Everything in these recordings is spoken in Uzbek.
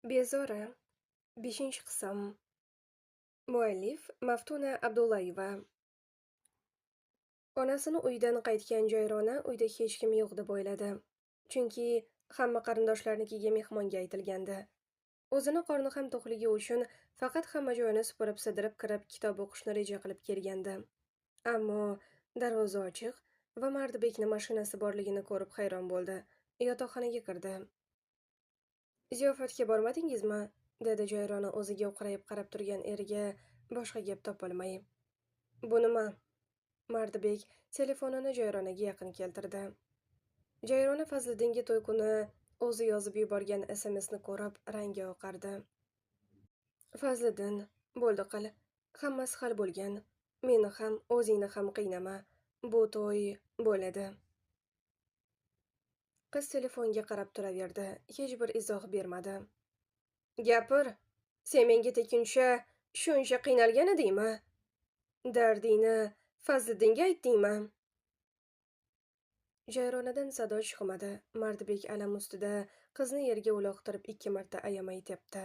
Bezora, 5-qism. Muallif Maftuna Abdullayeva. Onasini uydan qaytgan Jayrona uyda hech kim yo'q deb o'yladi. Chunki hamma qarindoshlarnikiga mehmonga aytilgandi. O'zini qorni ham to'qligi uchun faqat hamma joyini supurib-sidirib kirib kitob o'qishni reja qilib kelgandi. Ammo darvoza ochiq va Mardibekni mashinasi borligini ko'rib hayron bo'ldi. Yotoqxonaga kirdi. Ziyofatga bormadingizmi? Dedi Jayrona o'ziga o'qrayib qarab turgan eriga boshqa gap topolmay. Bu nima? Mardibek telefonini Jayronaga yaqin keltirdi. Jayrona Fazliddinga to'y kuni o'zi yozib yuborgan SMSni ko'rib rangi oqardi. Fazliddin, bo'ldi qil. Hammasi hal bo'lgan. Meni ham, o'zingni ham qiynama. Bu to'y bo'ladi. Qiz telefonga qarab turaverdi, hech bir izoh bermadi. Gapir, sen menga tekincha shuncha qiynalgan edingmi? Dardingni Fazliddinga aytdingmi? Jayronadan sado chiqmadi. Mardibek alam ustida qizni yerga uloqtirib 2 marta ayamay tepdi.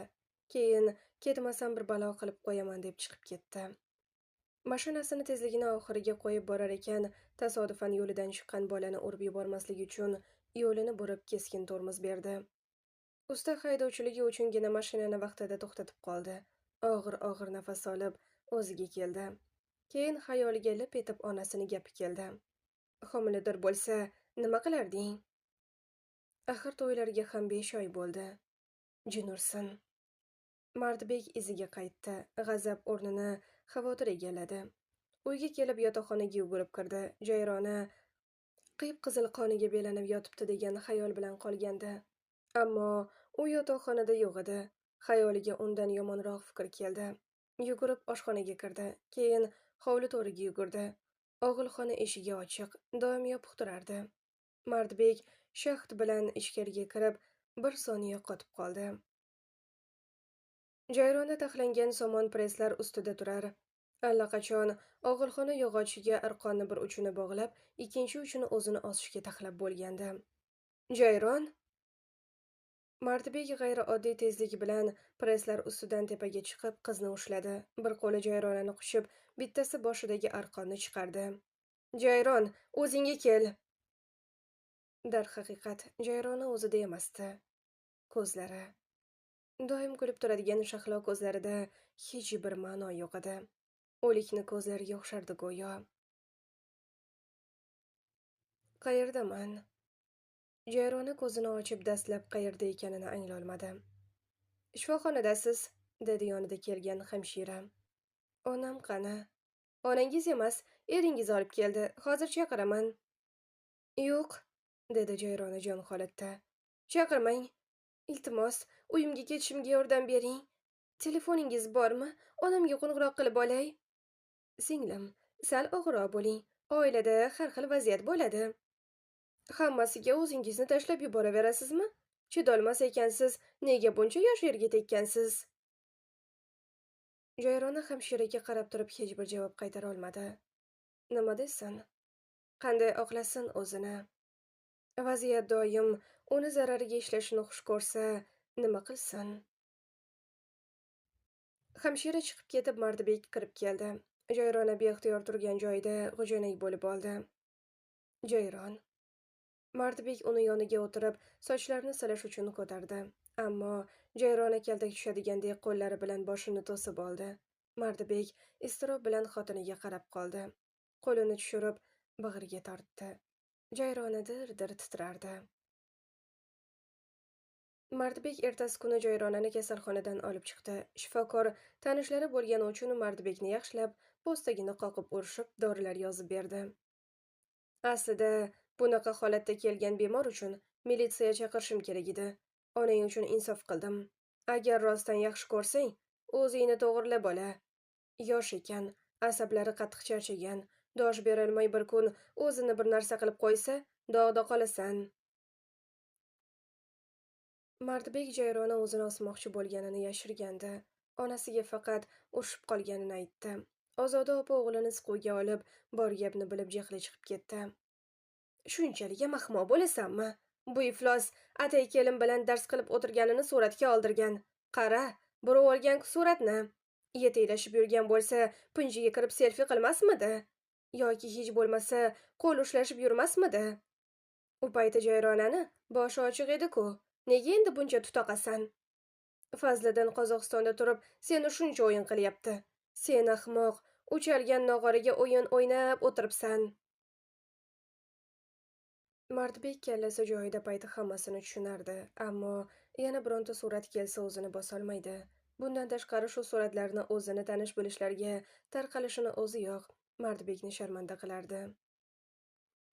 Keyin ketmasam bir balo qilib qo'yaman deb chiqib ketdi. Mashinasini tezligini oxiriga qo'yib borar ekan, tasodifan yo'lidan chiqqan bolani urib yubormaslik uchun yo'lini burib keskin tormoz berdi. Usta haydovchiligi uchungina mashinani vaqtida to'xtatib qoldi. Og'ir nafas olib o'ziga keldi. Keyin xayoliga lip etib onasini gapi keldi. Homilador bo'lsa, nima qilarding? Axir to'ylarga ham 5 oy bo'ldi. Jin ursin. Mardibek iziga qaytdi. G'azab o'rnini xavotir egalladi. Uyga kelib yotoqxonaga yugurib kirdi. Jayrona qip-qizil qoniga belanib yotibdi degan xayol bilan qolgandi. Ammo u yotoqxonada yo'q edi. Xayoliga undan yomonroq fikr keldi. Yugurib oshxonaga kirdi. Keyin hovli to'riga yugurdi. Og'ilxona eshigi ochiq, doim yopiq turardi. Mardbek shaxt bilan ichkariga kirib, bir soniya qotib qoldi. Jayrona taxlangan somon preslar ustida turar. Allaqachon og'ilxona yog'ochiga arqonni bir uchini bog'lab, ikkinchi uchini o'zini osishga taxlab bo'lgandi. Jayron Mardibek g'ayrioddiy tezlik bilan preslar ustidan tepaga chiqib qizni ushladi. Bir qo'li Jayronani quchib, bittasi boshidagi arqonni chiqardi. Jayron, o'zingga kel. Darhaqiqat, Jayrona o'zida emasdi. Ko'zlari doim kulib turadigan shahlo ko'zlarida hech bir ma'no yo'q edi. O'likni ko'zlariga o'xshardi go'yo. Qayerdaman? Jayrona ko'zini ochib dastlab qayerda ekanini anglolmadi. Shifoxonadasiz, dedi yonida kelgan hamshira. Onam qani? Onangiz emas, eringiz olib keldi. Hozir chaqiraman. Yo'q, dedi Jayrona jon holatda. Chaqirmang. Iltimos, uyimga ketishimga yordam bering. Telefoningiz bormi? Onamga qo'ng'iroq qilib olay. Singlim, sal og'irroq bo'ling. Oilada har xil vaziyat bo'ladi. Hammasiga o'zingizni tashlab yuboraverasizmi? Chidolmas ekansiz, nega buncha yosh yerga tekkansiz? Jayrona hamshiraga qarab turib hech bir javob qaytara olmadi. Nima desin? Qanday oqlasin o'zini? Vaziyat doim uni zarariga ishlashini xush ko'rsa, nima qilsin? Hamshira chiqib ketib Mardibek kirib keldi. Jayrona beixtiyor turgan joyida g'ujanak bo'lib oldi. Jayron. Mardibek uni yoniga o'tirib, sochlarini silash uchun ko'tardi. Ammo Jayrona kaltak tushadigandek qo'llari bilan boshini to'sib oldi. Mardibek iztirob bilan xotiniga qarab qoldi. Qo'lini tushirib, bag'riga tortdi. Jayrona dir-dir titrardi. Mardibek ertasi kuni Jayronani kasalxonadan olib chiqdi. Shifokor tanishlari bo'lgani uchun Mardibekni yaxshilab, postagini qoqib urishib, dorilar yozib berdi. Aslida bunaqa holatda kelgan bemor uchun militsiya chaqirishim kerak edi. Onang uchun insof qildim. Agar rostdan yaxshi ko'rsang, o'zingni to'g'rilab ola. Yosh ekan, asablari qattiq charchagan, dosh berolmay bir kun o'zini bir narsa qilib qo'ysa, dog'da qolasan. Mardbek Jayrona o'zini osmoqchi bo'lganini yashirgandi. Onasiga faqat urishib qolganini aytdi. Ozoda opa o'g'lini siquvga olib, bor gapni bilib jahli chiqib ketdi. Shunchalik mahmo bo'lasanmi? Bu iflos atay kelin bilan dars qilib o'tirganini suratga oldirgan. Qara, birov olgan suratni. Yetaklashib yurgan bo'lsa, pinjiga kirib selfi qilmasmidi? Yoki hech bo'lmasa, qo'l ushlashib yurmasmidi? U payti Jayronani boshi ochiq edi-ku. Nega endi buncha tutaqasan? Fazliddin Qozog'istonda turib, seni shuncha o'yin qilyapti. Sen ahmoq, uchalgan nog'oraga o'yin o'ynab o'tiribsan. Mardbek kallasi joyida payti hammasini tushunardi, ammo yana bironta surat kelsa o'zini bosolmaydi. Bundan tashqari shu suratlarni o'zini tanish bilishlarga tarqalishini o'ziyoq Mardbekni sharmanda qilardi.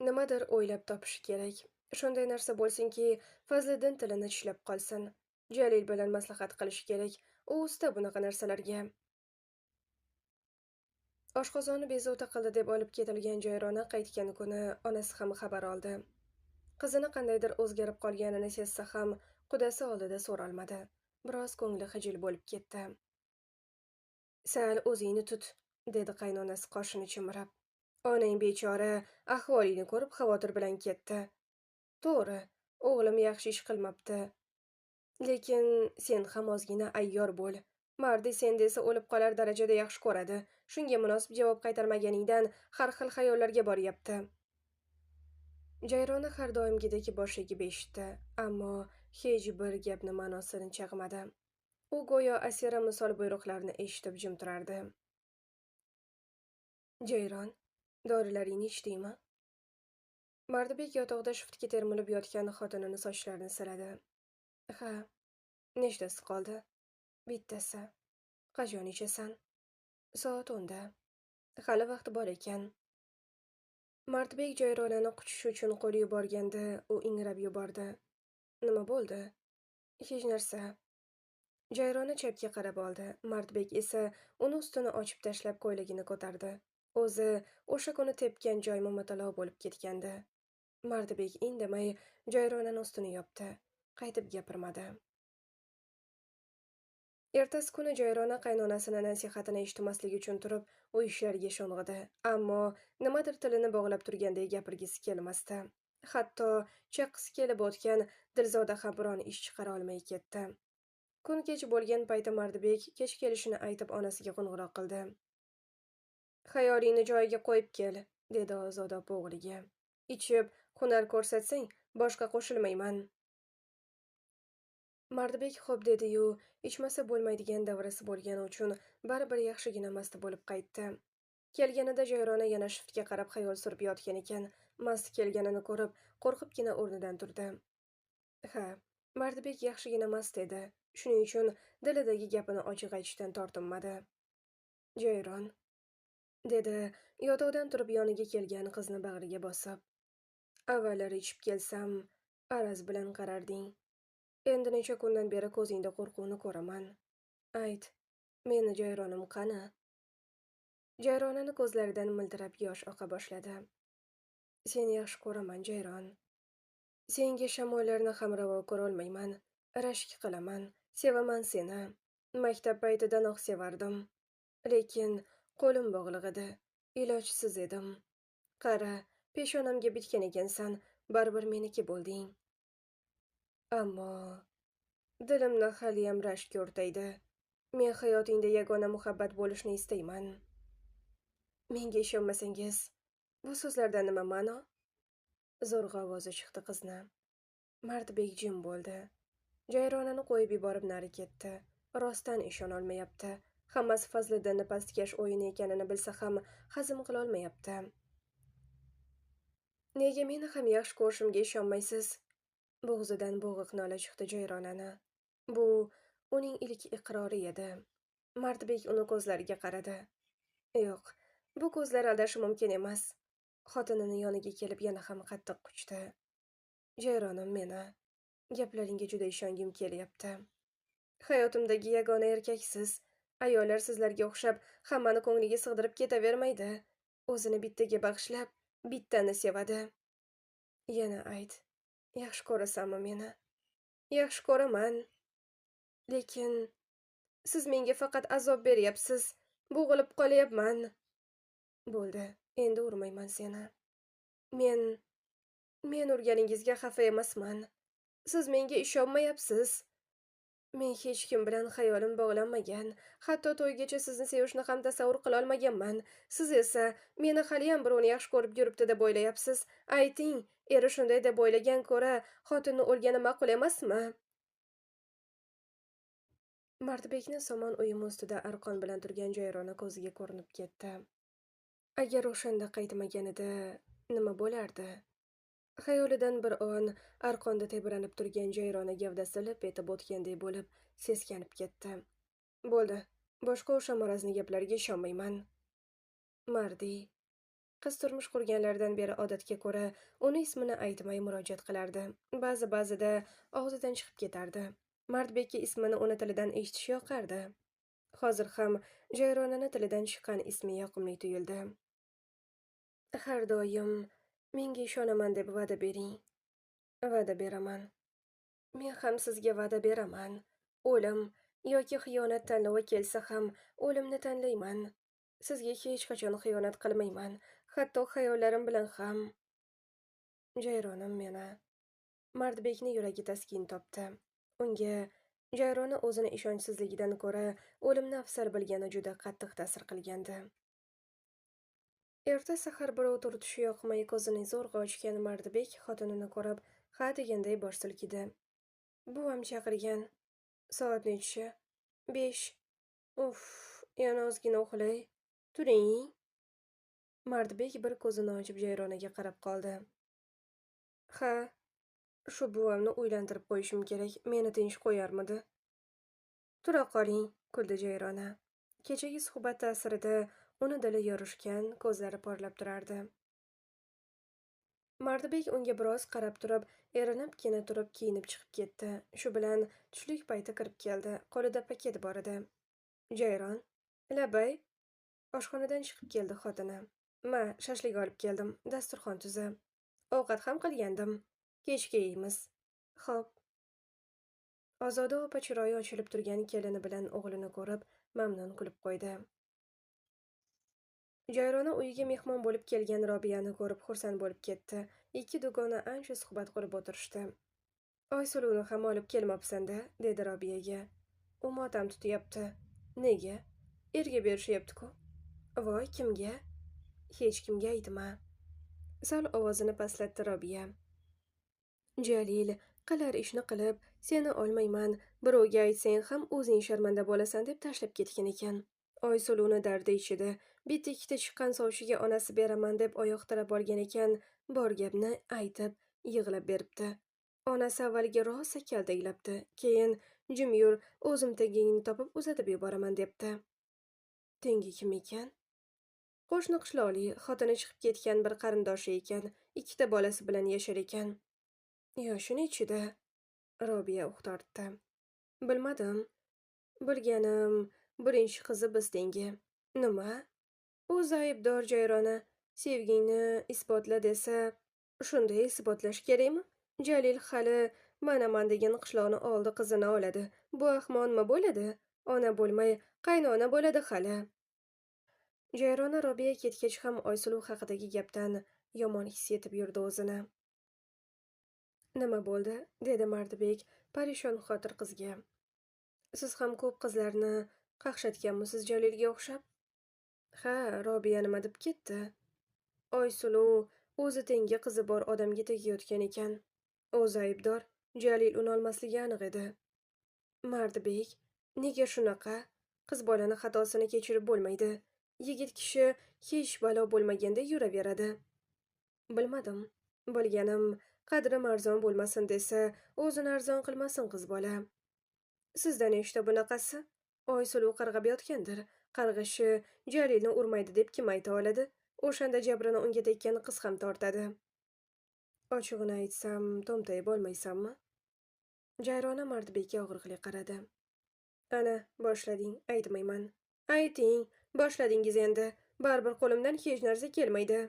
Nimadir o'ylab topishi kerak. Shunday narsa bo'lsinki, Fazliddin tilini tishlab qolsin. Jalil bilan maslahat qilishi kerak. U usta bunaqa narsalarga. Oshqozoni bezovta qildi deb olib ketilgan Jayrona qaytgan kuni onasi ham xabar oldi. Qizini qandaydir o'zgarib qolganini sezsa ham, qudasi oldida so'rolmadi. Biroz ko'ngli xijil bo'lib ketdi. "Sal o'zingni tut", dedi qaynonasi qoshini chimirib. "Onang bechora ahvolingni ko'rib xavotir bilan ketdi. To'g'ri, o'g'lim yaxshi ish qilmabdi. Lekin sen ham ozgina ayyor bo'l. Mardi sen desa o'lib qolar darajada yaxshi ko'radi. Shunga munosib javob qaytarmaganingdan har xil xayollarga boryapti." Jayrona har doimgidek bosh egib eshitdi, ammo hech bir gapni ma'nosini chaqmadi. U go'yo asira misol buyruqlarni eshitib jim turardi. "Jayron, dorilaringni ichdingmi?" Mardibek yotoqda shiftga termilib yotgan xotinini sochlarini siladi. "Ha, nechtasi qoldi?" "Bittasi." "Qachon ichasan?" "Soat 10da. Hali vaqti bor ekan." Mardbek Jayronani quchish uchun qo'l yuborganda, u ingrab yubordi. "Nima bo'ldi?" "Hech narsa." Jayrona chapga qarab oldi. Mardbek esa uni ustini ochib tashlab ko'ylagini ko'tardi. O'zi o'sha kuni tepgan joy momatalo bo'lib ketgandi. Mardbek indamay Jayronani ustini yopdi. Qaytib gapirmadi. Ertasi kuni Jayrona qaynonasini nasihatini eshitmaslik uchun turib, u ishlariga sho'ng'idi, ammo nimadir tilini bog'lab turganday gapirgisi kelmasdi. Hatto chaqqisi kelib o'tgan Dilzoda ham biron ish chiqara olmay ketdi. Kun kech bo'lgan payti Mardibek kech kelishini aytib onasiga qo'ng'iroq qildi. "Xayolingni joyiga qo'yib kel", dedi ozoda o'g'liga. "Ichib, hunar ko'rsatsang, boshqa qo'shilmayman." Mardibek xo'p dedi-yu, ichmasa bo'lmaydigan davrasi bo'lgani uchun baribir yaxshigina mast bo'lib qaytdi. Kelganida Jayrona yana shiftga qarab xayol surib yotgan ekan. Mast kelganini ko'rib, qo'rqibgina o'rnidan turdi. Ha, Mardibek yaxshigina mast edi. Shuning uchun dilidagi gapini ochiq aytishdan tortinmadi. "Jayron", dedi yotoqdan turib yoniga kelgan qizni bag'riga bosib. "Avvallari ichib kelsam, araz bilan qararding. Endi necha kundan beri ko'zingda qo'rquvni ko'raman. Ayt, meni Jayronim qani?" Jayronani ko'zlaridan miltirab yosh oqa boshladi. "Seni yaxshi ko'raman, Jayron. Senga shamollarni ham ravo ko'rolmayman. Rashk qilaman, sevaman seni. Maktab paytidanoq sevardim. Lekin qo'lim bog'liq edi. Ilojsiz edim. Qara, peshonamga bitgan ekansan, baribir meniki bo'lding. Ammo dilimni haliyam rashk o'rtaydi. Men hayotingda yagona muhabbat bo'lishni istayman. Menga ishonmasangiz, bu so'zlardan nima ma'no?" Zo'rg'a ovozi chiqdi qizni. Mardbek jim bo'ldi. Jayronani qo'yib yuborib nari ketdi. Rostdan ishonolmayapti. Hammasi Fazliddinni pastkash o'yini ekanini bilsa ham hazm qilolmayapti. "Nega meni ham yaxshi ko'rishimga ishonmaysiz?" Bo'g'zidan bo'g'iq nola chiqdi Jayronani. Bu uning ilk iqrori edi. Mardbek uni ko'zlariga qaradi. Yo'q, bu ko'zlar aldashi mumkin emas. Xotinining yoniga kelib yana ham qattiq quchdi. "Jayronim meni. Gaplaringga juda ishongim kelyapti. Hayotimdagi yagona erkaksiz. Ayollar sizlarga o'xshab hammani ko'ngliga sig'dirib ketavermaydi. O'zini bittaga bag'ishlab, bittani sevadi. Yana ayt, yaxshi ko'rasanmi meni?" "Yaxshi ko'raman. Lekin siz menga faqat azob beryapsiz. Bo'g'ilib qolyapman." "Bo'ldi, endi urmayman seni. Men Men urganingizga xafa emasman. Siz menga ishonmayapsiz. Men hech kim bilan xayolim bog'lanmagan. Hatto to'ygacha sizni sevishni ham tasavvur qila olmaganman. Siz esa meni haliyam birovni yaxshi ko'rib yuribdi deb o'ylayapsiz. Ayting, eri shunday deb o'ylagan ko'ra, xotini o'lgani ma'qul emasmi? Mardbekni somon uyumi ustida arqon bilan turgan Jayrona ko'ziga ko'rinib ketdi. Agar o'shanda qaytmaganida nima bo'lardi? Xayolidan bir on arqonda tebranib turgan Jayrona gavdasi lip etib o'tganday bo'lib, seskanib ketdi. Bo'ldi, boshqa o'sha marazli gaplarga ishonmayman. Mardi. Qiz turmush qurganlaridan beri odatga ko'ra uni ismini aytmay murojaat qilardi. Ba'zida og'zidan chiqib ketardi. Mardbekka ismini uni tilidan eshitish yoqardi. Hozir ham Jayronani tilidan chiqqan ismi yoqimli tuyuldi. Har doim menga ishonaman deb va'da bering. Va'da beraman. Men ham sizga va'da beraman. O'lim yoki xiyonat tanlovi kelsa ham o'limni tanlayman. Sizga hech qachon xiyonat qilmayman, hatto xayollarim bilan ham. Jayronim meni. Mardbekni yuragi taskin topdi. Unga Jayrona o'zini ishonchsizligidan ko'ra o'limni afzal bilgani juda qattiq ta'sir qilgandi. Erta sahar birov turtishi yoqmay ko'zini zo'rg'a ochgan Mardbek xotinini ko'rib, ha deganday bosh silkidi. Buvam chaqirgan. Soat nechi? 5. Uf, yana ozgina uxlay. Turing. Mardbek bir ko'zini ochib Jayronaga qarab qoldi. Ha, shu buvamni uylantirib qo'yishim kerak. Meni tinch qo'yarmidi? Tura qoling, kuldi Jayrona. Kechagi suhbat ta'sirida uni dili yorishgan, ko'zlari porlab turardi. Mardbek unga biroz qarab turib, erinibgina turib kiyinib chiqib ketdi. Shu bilan tushlik payti kirib keldi. Qo'lida paket bor edi. Jayron, labay. Oshxonadan chiqib keldi xotini. Ma, shashlik olib keldim. Dasturxon tuzi. Ovqat ham qilgandim. Kechga yeymiz. Xo'p. Ozoda opa chiroyi ochilib turgan kelini bilan o'g'lini ko'rib, mamnun kulib qo'ydi. Jayrona uyiga mehmon bo'lib kelgan Robiyani ko'rib xursand bo'lib ketdi. Ikki dugona ancha suhbat qilib o'tirishdi. Oysuluvni ham olib kelmabsan-da, dedi Robiyaga. U motam tutyapti. Nega? Erga berishyapti-ku. Voy, kimga? Hech kimga aytma. Sal ovozini pastlatdi Robiya. Jalil, qilar ishni qilib, seni olmayman, birovga aytsang ham o'zing sharmanda bo'lasan deb tashlab ketgan ekan. Oysuluvni dardi ichida bitta ikkita chiqqan sovchiga onasi beraman deb oyoq tirab olgan ekan, bor gapni aytib, yig'lab beribdi. Onasi avvaliga rosa kaltaklabdi, keyin jim yur, o'zim tengingni topib uzatib yuboraman debdi. Tengi kim ekan? Qo'shni qishloqli, xotini chiqib ketgan bir qarindoshi ekan, ikkita bolasi bilan yashar ekan. Yoshi nechida? Robiya uh tortdi. Bilmadim. Bilganim, birinchi qizi biz tengi. Nima? O'zi aybdor Jayrona. Sevgingni isbotla desa, shunday isbotlash kerakmi? Jalil hali manaman degan qishloqni oldi qizini oladi. Bu ahmoq nima bo'ladi? Ona bo'lmay, qaynona bo'ladi hali. Jayrona Robiya ketgach ham Oysuluv haqidagi gapdan yomon his etib yurdi o'zini. Nima bo'ldi? Dedi Mardbek parishon xotir qizga. Siz ham ko'p qizlarni qaqshatganmisiz Jalilga o'xshab? Ha, Robiya nima deb ketdi? Oysuluv o'zi tengi qizi bor odamga tegayotgan ekan. O'zi aybdor, Jalil uni olmasligi aniq edi. Mardbek, nega shunaqa? Qiz bolani xatosini kechirib bo'lmaydi. Yigit kishi hech balo bo'lmaganda yuraveradi. Bilmadim. Bilganim, qadrim arzon bo'lmasin desa, o'zini arzon qilmasin qiz bola. Sizdan eshitdi bunaqasi? Oysuluv qarg'ab yotgandir. Qarg'ishi Jalilni urmaydi deb kim ayta oladi? O'shanda jabrini unga tekkan qiz ham tortadi. Ochig'ini aytsam, to'mtayib olmaysanmi? Jayrona Mardbekka og'riqli qaradi. Ana, boshlading, aytmayman. Ayting, boshladingiz endi. Baribir qo'limdan hech narsa kelmaydi.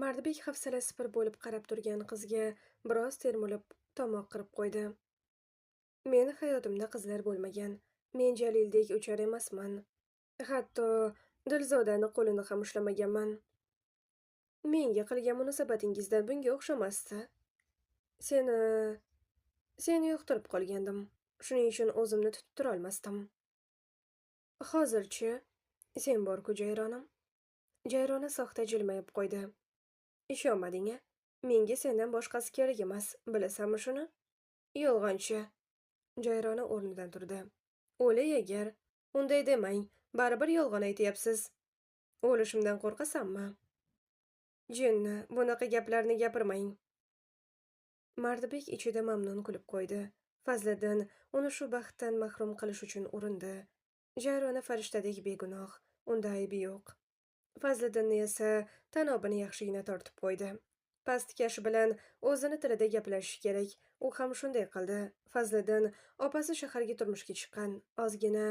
Mardbek hafsalasi pir bo'lib qarab turgan qizga biroz termulib tomoq qirib qo'ydi. Meni hayotimda qizlar bo'lmagan. Men Jalildek uchar emasman. Hatto Dilzodani qo'lini ham ushlamaganman. Menga qilgan munosabatingizdan bunga o'xshamasdi. Seni seni yoqtirib qolgandim. Shuning uchun o'zimni tutib turolmasdim. Hozirchi sen bor-ku Jayronim. Jayrona soxta jilmayib qo'ydi. Ishonmading-a? Menga sendan boshqasi kerak emas, bilasanmi shuni? Yolg'onchi. Jayrona o'rnidan turdi. O'lay agar. Unday demang, baribir yolg'on aytyapsiz. O'lishimdan qo'rqasanmi? Jinni, bunaqa gaplarni gapirmang. Mardibek ichida mamnun kulib qo'ydi. Fazliddin uni shu baxtdan mahrum qilish uchun urindi. Jayrona farishtadek begunoh, unda aybi yo'q. Fazliddinni esa tanobini yaxshigina tortib qo'ydi. Pastkash bilan o'zini tilida gaplashish kerak. U ham shunday qildi. Fazliddin opasi shaharga turmushga chiqqan. Ozgina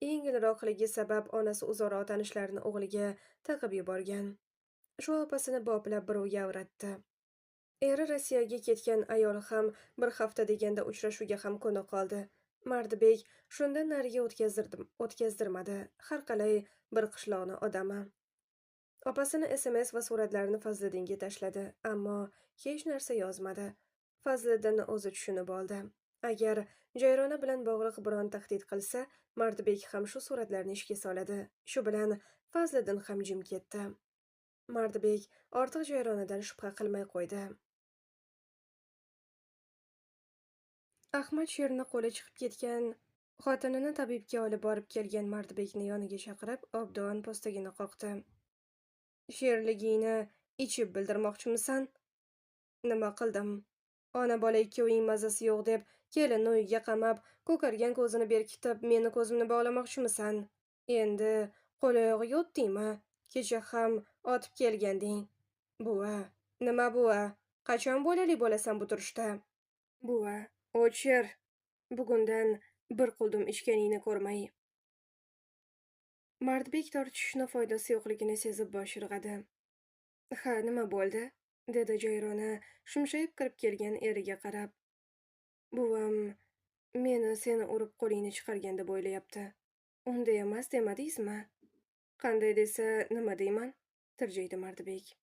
yengilroqligi sabab onasi uzoqroq tanishlarini o'g'liga taqib yuborgan. Shu opasini boplab birovga avratdi. Eri Rossiyaga ketgan ayol ham bir hafta deganda uchrashuvga ham ko'na qoldi. Mardibek shundan nariga o'tkazdirmadi. Har qalay bir qishloqni odami. Opasini SMS va suratlarini Fazliddinga tashladi, ammo hech narsa yozmadi. Fazliddinni o'zi tushunib oldi. Agar Jayrona bilan bog'liq biron tahdid qilsa, Mardibek ham shu suratlarni ishga soladi. Shu bilan Fazliddin ham jim ketdi. Mardibek ortiq Jayronadan shubha qilmay qo'ydi. Ahmad Sherni qo'li chiqib ketgan xotinini tabibga olib borib kelgan Mardibekni yoniga chaqirib, obdon postagini qoqdi. Sherligingni ichib bildirmoqchimisan? Nima qildim? Ona bola ikkoving mazasi yo'q deb kelinni uyga qamab, ko'kargan ko'zini berkitib, meni ko'zimni bog'lamoqchimisan? Endi qo'l-oyog'iga o'tdingmi? Kecha ham otib kelganding. Buva, nima buva? Qachon bolali bo'lasan bu turishda? Buva, o'chir. Bugundan bir quldum ichganingni ko'rmay. Mardbek tortishishni foydasi yo'qligini sezib bosh irg'adi. Ha, nima bo'ldi? Dedi Jayrona shumshayib kirib kelgan eriga qarab. Buvam meni seni urib qo'lingni chiqargan deb o'ylayapti. Unday emas demadingizmi? Qanday desa nima deyman? Tirjaydi Mardbek.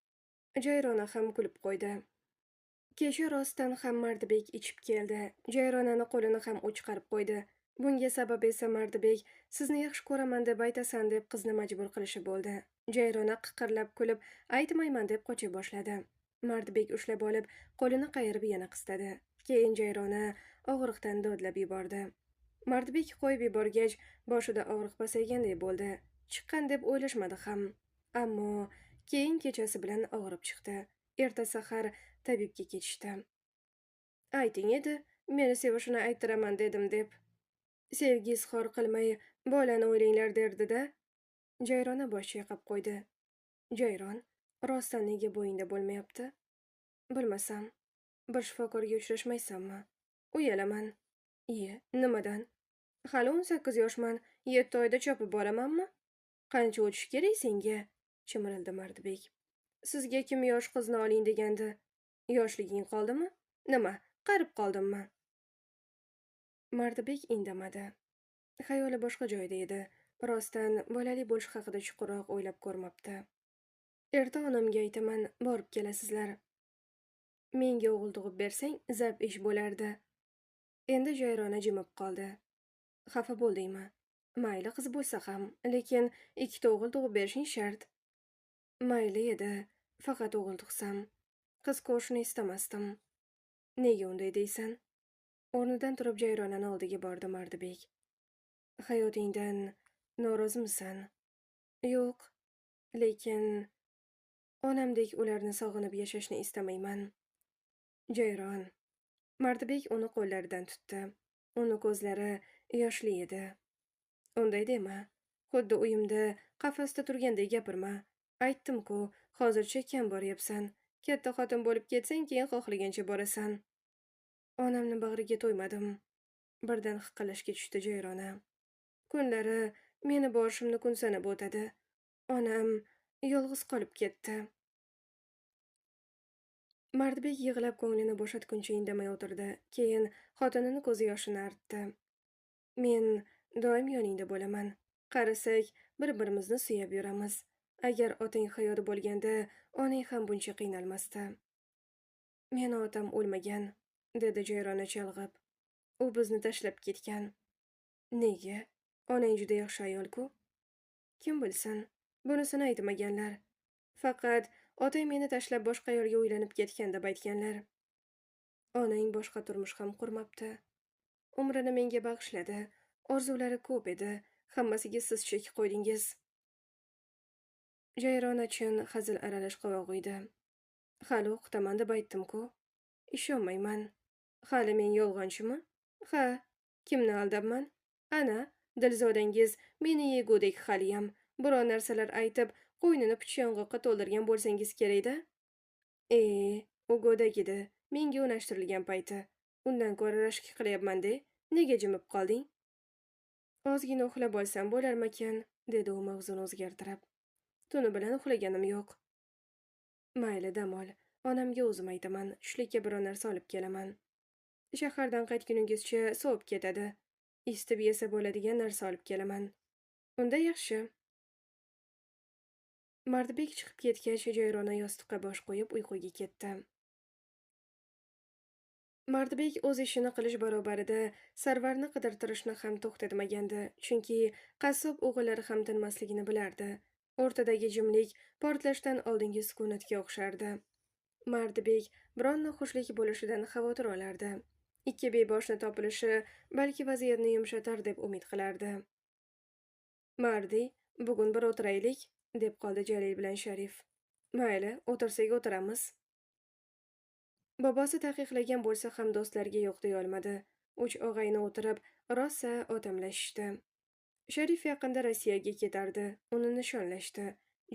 Jayrona ham kulib qo'ydi. Kecha rostdan ham Mardibek ichib keldi. Jayronani qo'lini ham u chiqarib qo'ydi. Bunga sabab esa Mardibek sizni yaxshi ko'raman deb aytasan deb qizni majbur qilishi bo'ldi. Jayrona qiqirlab kulib aytmayman deb qocha boshladi. Mardibek ushlab olib qo'lini qayirib yana qistadi. Keyin Jayrona og'riqdan dodlab yubordi. Mardibek qo'yib yuborgach, boshida og'riq pasayganday bo'ldi. Chiqqan deb o'ylashmadi ham. Ammo keyin kechasi bilan og'rib chiqdi. Erta sahar tabibga ketishdi. Ayting edi, meni sevishini aytiraman dedim deb. Sevgi izhor qilmay bolani o'ylanglar derdi-da. Jayrona bosh chayqab qo'ydi. Jayron, rostdan nega bo'yingda bo'lmayapti? Bilmasam. Bir shifokorga uchrashmaysanmi? Uyalaman. Iye, nimadan? Hali 18 yoshman, 7 oyda chopib boramanmi? Qancha o'tish kerak senga? Chimirildi Mardibek. Sizga kim yosh qizni oling degandi? Yoshliging qoldimi? Nima, qarib qoldimmi? Mardibek indamadi. Xayoli boshqa joyda edi. Rostdan bolali bo'lish haqida chuqurroq o'ylab ko'rmabdi. Erta onamga aytaman, borib kelasizlar. Menga o'g'il tug'ib bersang, zab ish bo'lardi. Endi Jayrona jimib qoldi. Xafa bo'ldingmi? Mayli qiz bo'lsa ham, lekin ikkita o'g'il tug'ib berishing shart. Mayli edi, faqat o'g'il tug'sam. Qiz ko'rishni istamasdim. Nega unday deysan? O'rnidan turib Jayronani oldiga bordi Mardibek. Hayotingdan norozimisan? Yo'q, lekin onamdek ularni sog'inib yashashni istamayman. Jayron. Mardibek uni qo'llaridan tutdi. Uni ko'zlari yoshli edi. Unday dema. Xuddi uyimda qafasda turgandek gapirma. Aytdim-ku, hozircha kam boryapsan. Katta xotin bo'lib ketsang, keyin xohlagancha borasan. Onamni bag'riga to'ymadim. Birdan hiqillashga tushdi Jayrona. Kunlari meni borishimni kun sanab o'tadi. Onam yolg'iz qolib ketdi. Mardibek yig'lab ko'nglini bo'shatguncha indamay o'tirdi. Keyin xotinini ko'zi yoshini artdi. Men doim yoningda bo'laman. Qarisak, bir-birimizni suyab yuramiz. Agar otang hayoti bo'lganda, onang ham buncha qiynalmasdi. Meni otam o'lmagan, dedi Jayrona chalg'ib. U bizni tashlab ketgan. Nega? Onang juda yaxshi ayol-ku. Kim bilsin, bunisini aytmaganlar. Faqat otang meni tashlab boshqa ayolga uylanib ketgan deb aytganlar. Onang boshqa turmush ham qurmabdi. Umrini menga bag'ishladi. Orzulari ko'p edi. Hammasiga siz chek qo'ydingiz. Jayrona chin hazil aralash qovoq uydi. Hali o'qitaman deb aytdim-ku. Ishonmayman. Hali men yolg'onchimi? Ha, kimni aldabman? Ana, dilzodangiz meni yegudek haliyam biror narsalar aytib, qo'ynini puchayong'oqqa to'ldirgan bo'lsangiz kerak-da. U go'dak edi, menga unashtirilgan payti. Undan ko'ra rashk qilyapman-de. Nega jimib qolding? Ozgina uxlab olsam bo'larmikan, dedi u mavzuni o'zgartirib. Tuni bilan uxlaganim yo'q. Mayli, dam ol. Onamga o'zim aytaman, tushlikka biror narsa olib kelaman. Shahardan qaytguningizcha sovib ketadi. Isitib yesa bo'ladigan narsa olib kelaman. Unda yaxshi. Mardbek chiqib ketgach, Jayrona yostiqqa bosh qo'yib uyquga ketdi. Mardbek o'z ishini qilish barobarida Sarvarni qidirtirishni ham to'xtatmagandi, chunki qassob o'g'illari ham tinmasligini bilardi. O'rtadagi jimlik portlashdan oldingi sukunatga o'xshardi. Mardbek biron noxushlik bo'lishidan xavotir olardi. Ikki beboshni topilishi balki vaziyatni yumshatar deb umid qilardi. Mardi, bugun bir o'tiraylik, deb qoldi Jalil bilan Sharif. Mayli, o'tirsak o'tiramiz. Bobosi taqiqlagan bo'lsa ham do'stlarga yo'q deya olmadi. Uch og'ayni o'tirib, rosa otamlashishdi. Sharif yaqinda Rossiyaga ketardi, uni nishonlashdi.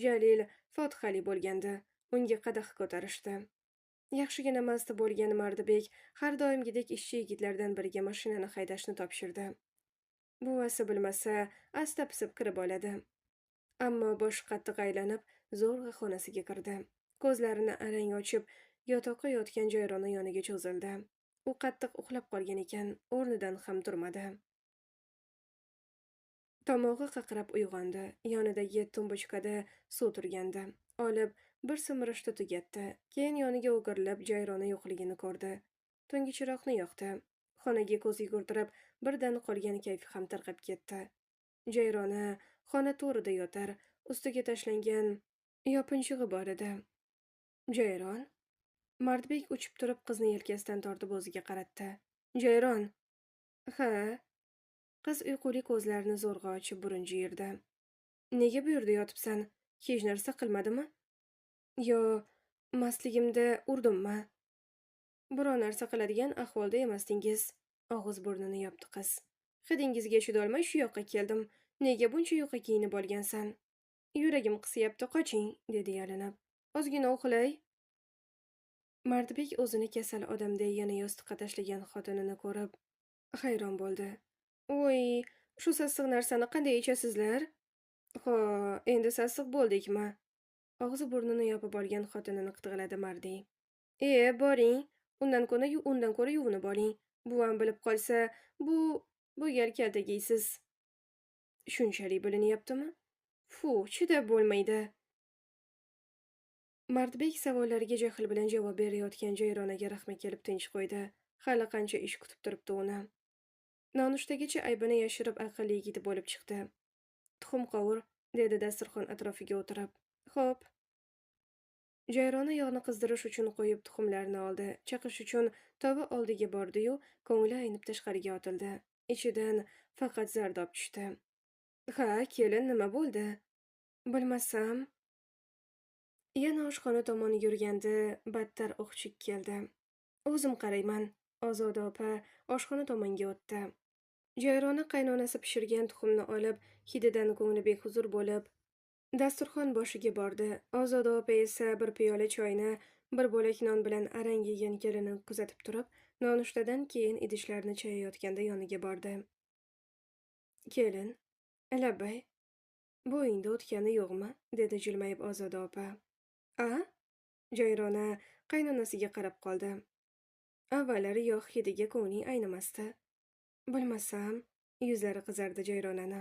Jalil Fotihali bo'lgandi, unga qadah ko'tarishdi. Yaxshigina mast bo'lgan Mardibek har doimgidek ishchi yigitlardan biriga mashinani haydashni topshirdi. Buvasi bilmasa, asta-pisib kirib oladi. Ammo boshi qattiq aylanib, zo'rg'a xonasiga kirdi. Ko'zlarini arang ochib, yotoqqa yotgan Jayrona yoniga cho'zildi. U qattiq uxlab qolgan ekan, o'rnidan ham turmadi. Tomog'i qaqrab uyg'ondi. Yonidagi tumbuchkada suv turgandi. Olib, bir simirishda tugatdi. Keyin yoniga o'girilib, Jayrona yo'qligini ko'rdi. Tungi chiroqni yoqdi. Xonaga ko'z yugurtirib, birdan qolgan kayfi ham tarqab ketdi. Jayrona xona to'rida yotar, ustiga tashlangan yopinchig'i bor edi. Jayron? Mardbek uchib turib qizni yelkasidan tortib o'ziga qaratdi. Jayron. Ha. Qiz uyquli ko'zlarini zo'rg'a ochib burun jiyirdi. Nega bu yerda yotibsan? Hech narsa qilmadimi? Yo, mastligimda urdimmi? Biror narsa qiladigan ahvolda emasdingiz. Og'iz burnini yopdi qiz. Hidingizga chidolmay shu yoqqa keldim. Nega buncha yo'qa kiyinib olgansan? Yuragim qisiyapti, qoching, dedi yalinib. Ozgina uxlay. Mardbek o'zini kasal odamday yana yostiqqa tashlagan xotinini ko'rib hayron bo'ldi. Voy, shu sassiq narsani qanday ichasizlar? Ho, endi sassiq bo'ldikmi? Og'zi burnini yopib olgan xotinini qitg'iladi Mardi. Boring, undan ko'ra yuvinib oling. Buvam bilib qolsa, bu gal kaltak yeysiz. Shunchalik bilinyaptimi? Fu, chidab bo'lmaydi. Mardbek savollariga jahl bilan javob berayotgan Jayronaga rahmi kelib tinch qo'ydi. Hali qancha ish kutib turibdi uni. Nonushtagacha aybini yashirib aqlli yigit bo'lib chiqdi. Tuxum qovur, dedi dasturxon atrofiga o'tirib. Xo'p. Jayrona yog'ni qizdirish uchun qo'yib tuxumlarni oldi. Chaqish uchun tova oldiga bordi-yu, ko'ngli aynib tashqariga otildi. Ichidan faqat zardob tushdi. Ha, kelin, nima bo'ldi? Bilmasam. Yana oshxona tomon yurganda battar o'qchik keldi. O'zim qarayman. Ozoda opa oshxona tomonga o'tdi. Jayrona qaynonasi pishirgan tuxumni olib, hididan ko'ngli behuzur bo'lib, dasturxon boshiga bordi. Ozoda opa esa bir piyola choyni, bir bo'lak non bilan arang yegan kelinini kuzatib turib, nonushtadan keyin idishlarni chayayotganda yoniga bordi. Kelin, labbay, bo'yingda o'tgani yo'qmi? Dedi jilmayib Ozoda opa. A? Jayrona qaynonasiga qarab qoldi. Avvallari yog' hidiga ko'ngling aynimasdi. Bilmasam, yuzlari qizardi Jayronani.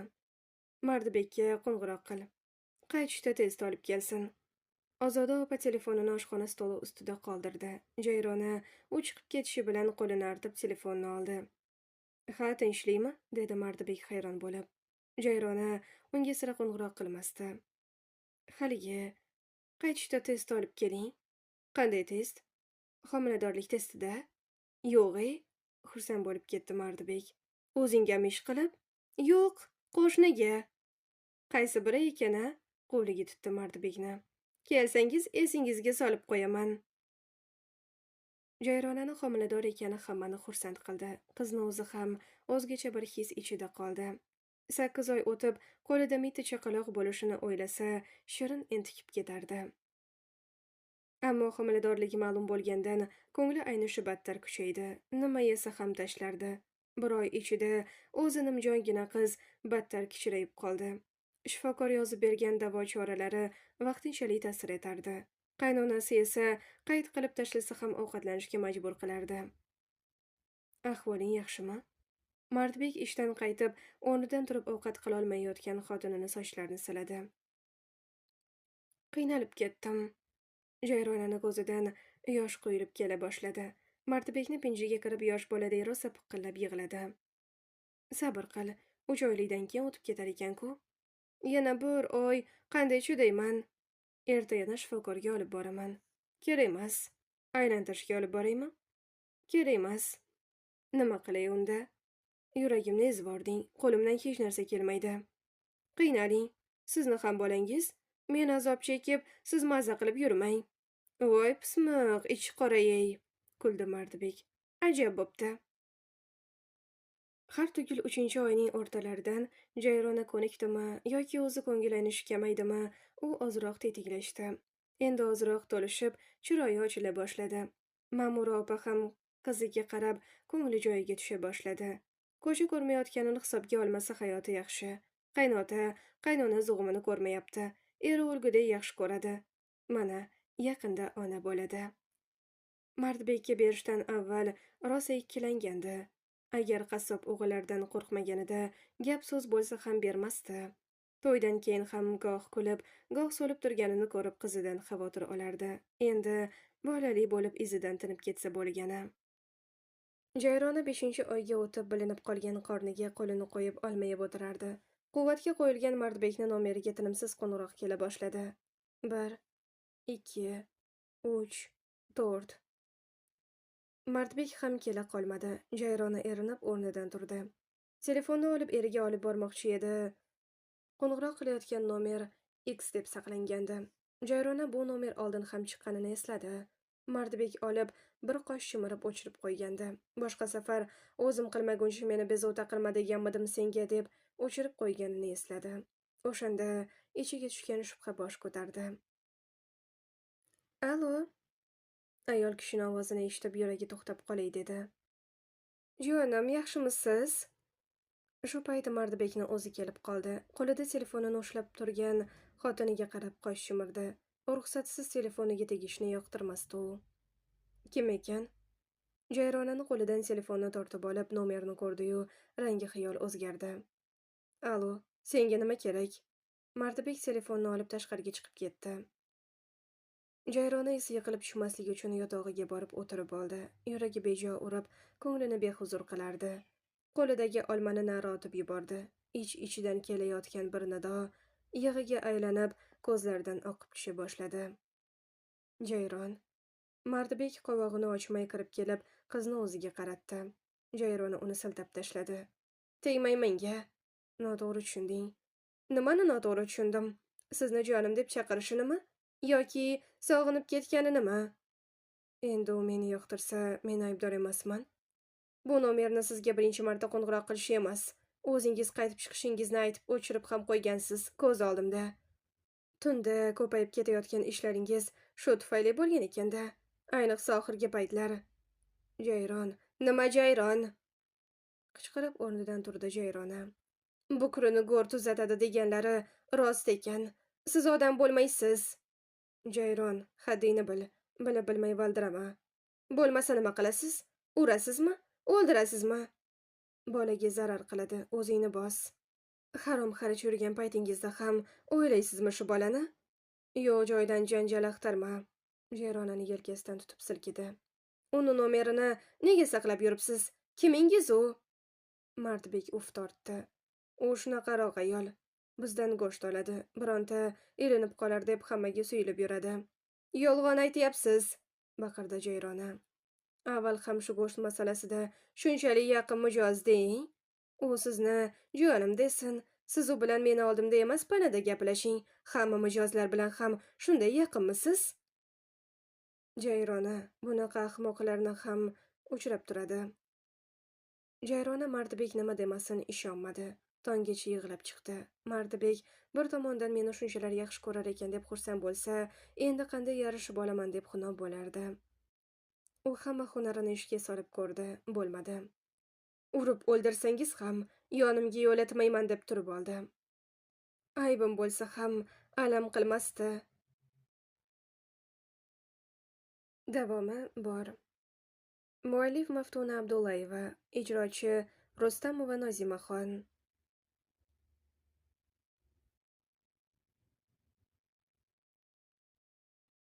Mardibekka qo'ng'iroq qil. Qaytishda test olib kelsin. Ozoda opa telefonini oshxona stoli ustida qoldirdi. Jayrona u chiqib ketishi bilan qo'lini artib telefonni oldi. Ha, tinchlikmi? Dedi Mardibek hayron bo'lib. Jayrona unga sira qo'ng'iroq qilmasdi. Haligi, qaytishda test olib keling. Qanday test? Homiladorlik testida? Yo'g'e, xursand bo'lib ketdi Mardibek. O'zingami ish qilib? Yo'q, qo'shniga. Qaysi biri ekan-a? Qo'liga tutdi Mardibekni. Kelsangiz esingizga solib qo'yaman. Jayronani homilador ekani hammani xursand qildi. Qizni o'zi ham o'zgacha bir his ichida qoldi. 8 oy o'tib, qo'lida mitti chaqaloq bo'lishini o'ylasa, shirin entikib ketardi. Ammo homiladorligi ma'lum bo'lgandan ko'ngli ayni shu battar kuchaydi. Nima yesa ham tashlardi. Bir oy ichida o'zi nimjongina qiz battar kichrayib qoldi. Shifokor yozib bergan davo choralari vaqtinchalik ta'sir etardi. Qaynonasi esa qayd qilib tashlasa ham ovqatlanishga majbur qilardi. Ahvoling yaxshimi? Mardbek ishdan qaytib, o'rnidan turib ovqat qila olmayotgan xotinini sochlarini siladi. Qiynalib ketdim. Jayronani ko'zidan yosh quyilib kela boshladi. Mardbekni pinjiga kirib yosh boladay rosa piqillab yig'ladi. Sabr qil, 3 oylikdan keyin o'tib ketar ekan-ku. Yana 1 oy qanday chidayman? Erta yana shifokorga olib boraman. Kerak emas. Aylantirishga olib boraymi? Kerak emas. Nima qilay unda? Yuragimni ezib yubording. Qo'limdan hech narsa kelmaydi. Qiynaling. Sizni ham bolangiz. Men azob chekib, siz mazza qilib yurmang. Voy pismiq, ichi qorayey, kuldi Mardibek. Ajab bo'pti. Har tugul 3-oyning o'rtalaridan Jayrona ko'nikdimi yoki o'zi ko'ngillanishi kamaydimi, u ozroq tetiklashdi. Endi ozroq to'lishib, chiroyi ochila boshladi. Ma'mura opa ham qiziga qarab ko'ngli joyiga tusha boshladi. Ko'cha ko'rmayotganini hisobga olmasa hayoti yaxshi. Qaynona zug'umini ko'rmayapti. Eri o'lguday yaxshi ko'radi. Mana, yaqinda ona bo'ladi. Mardbekka berishdan avval rosa ikkilangandi. Agar qassob o'g'illardan qo'rqmaganida gap so'z bo'lsa ham bermasdi. To'ydan keyin ham goh kulib, goh so'lib turganini ko'rib qizidan xavotir olardi. Endi bolali bo'lib izidan tinib ketsa bo'lgani. Jayrona 5-oyga o'tib bilinib qolgan qorniga qo'lini qo'yib olmayib o'tirardi. Quvvatga qo'yilgan Mardbekni nomeriga tinimsiz qo'ng'iroq kela boshladi. 1, 2, 3, 4. Mardbek ham kela qolmadi. Jayrona erinib o'rnidan turdi. Telefonni olib eriga olib bormoqchi edi. Qo'ng'iroq qilayotgan nomer X deb saqlangandi. Jayrona bu nomer oldin ham chiqqanini esladi. Mardbek olib bir qosh shimirib o'chirib qo'ygandi. Boshqa safar o'zim qilmaguncha meni bezovta qilma deganmidim senga deb o'chirib qo'yganini esladi. O'shanda ichiga tushgan shubha bosh ko'tardi. Alo. Ayol kishining ovozini eshitib yuragi to'xtab qolay dedi. Jonim, yaxshimisiz? Shu payt Mardbekning o'zi kelib qoldi. Qo'lida telefonini ushlab turgan xotiniga qarab qosh shimirdi. Ruxsatsiz telefoniga tegishni yoqtirmasdi u. Kim ekan? Jayronani qo'lidan telefonni tortib olib nomerni ko'rdi-yu, rangi xiyol o'zgardi. Alo, senga nima kerak? Mardbek telefonni olib tashqariga chiqib ketdi. Jayrona esa yiqilib tushmaslik uchun yotog'iga borib o'tirib oldi. Yuragi bejo urib, ko'nglini behuzur qilardi. Qo'lidagi olmani nari otib yubordi. Ich-ichidan kelayotgan bir nido yig'iga aylanib, ko'zlaridan oqib tusha boshladi. Jayron. Mardbek qovog'ini ochmay kirib kelib, qizni o'ziga qaratdi. Jayrona uni siltab tashladi. Tegmay menga. Noto'g'ri tushunding. Nimani noto'g'ri tushundim? Sizni jonim deb chaqirishinimi? Yoki sog'inib ketganinimi? Endi u meni yoqtirsa, men aybdor emasman. Bu nomerni sizga birinchi marta qo'ng'iroq qilish emas. O'zingiz qaytib chiqishingizni aytib o'chirib ham qo'ygansiz, ko'z oldimda. Tunda ko'payib ketayotgan ishlaringiz shu tufayli bo'lgan ekan-da. Ayniqsa oxirgi paytlar. Jayron, nima Jayron? Qichqirib o'rnidan turdi Jayrona. Bukrini go'r tuzatadi deganlari rost ekan. Siz odam bo'lmaysiz. Jayron, haddingni bil. Bilib bilmay valdirama. Bo'lmasa nima qilasiz? Urasizmi? O'ldirasizmi? Bolaga zarar qiladi, o'zingni bos. Harom xarich yurgan paytingizda ham o'ylaysizmi shu bolani? Yo'q joydan janjal axtarma. Jayronani yelkasidan tutib silkidi. Uni nomerini nega saqlab yuribsiz? Kimingiz u? Mardbek uf tortdi. U shunaqaroq ayol. Bizdan go'sht oladi. Bironta ilinib qolar deb hammaga suyilib yuradi. Yolg'on aytyapsiz, baqirdi Jayrona. Avval ham shu go'sht masalasida shunchalik yaqin mijozding. U sizni jiyanim desin. Siz u bilan meni oldimda emas, panada gaplashing. Hamma mijozlar bilan ham shunday yaqinmisiz? Jayrona bunaqa ahmoqlarni ham uchrab turadi. Jayrona Mardibek nima demasin ishonmadi. Tonggacha yig'lab chiqdi. Mardibek bir tomondan meni shunchalar yaxshi ko'rar ekan deb xursand bo'lsa, endi qanday yarashib olaman deb xunob bo'lardi. U hamma hunarini ishga solib ko'rdi, bo'lmadi. Urib o'ldirsangiz ham yonimga yo'latmayman deb turib oldi. Aybim bo'lsa ham alam qilmasdi. Davomi bor. Muallif Maftuna Abdullayeva, ijrochi Rustamova Nozimaxon.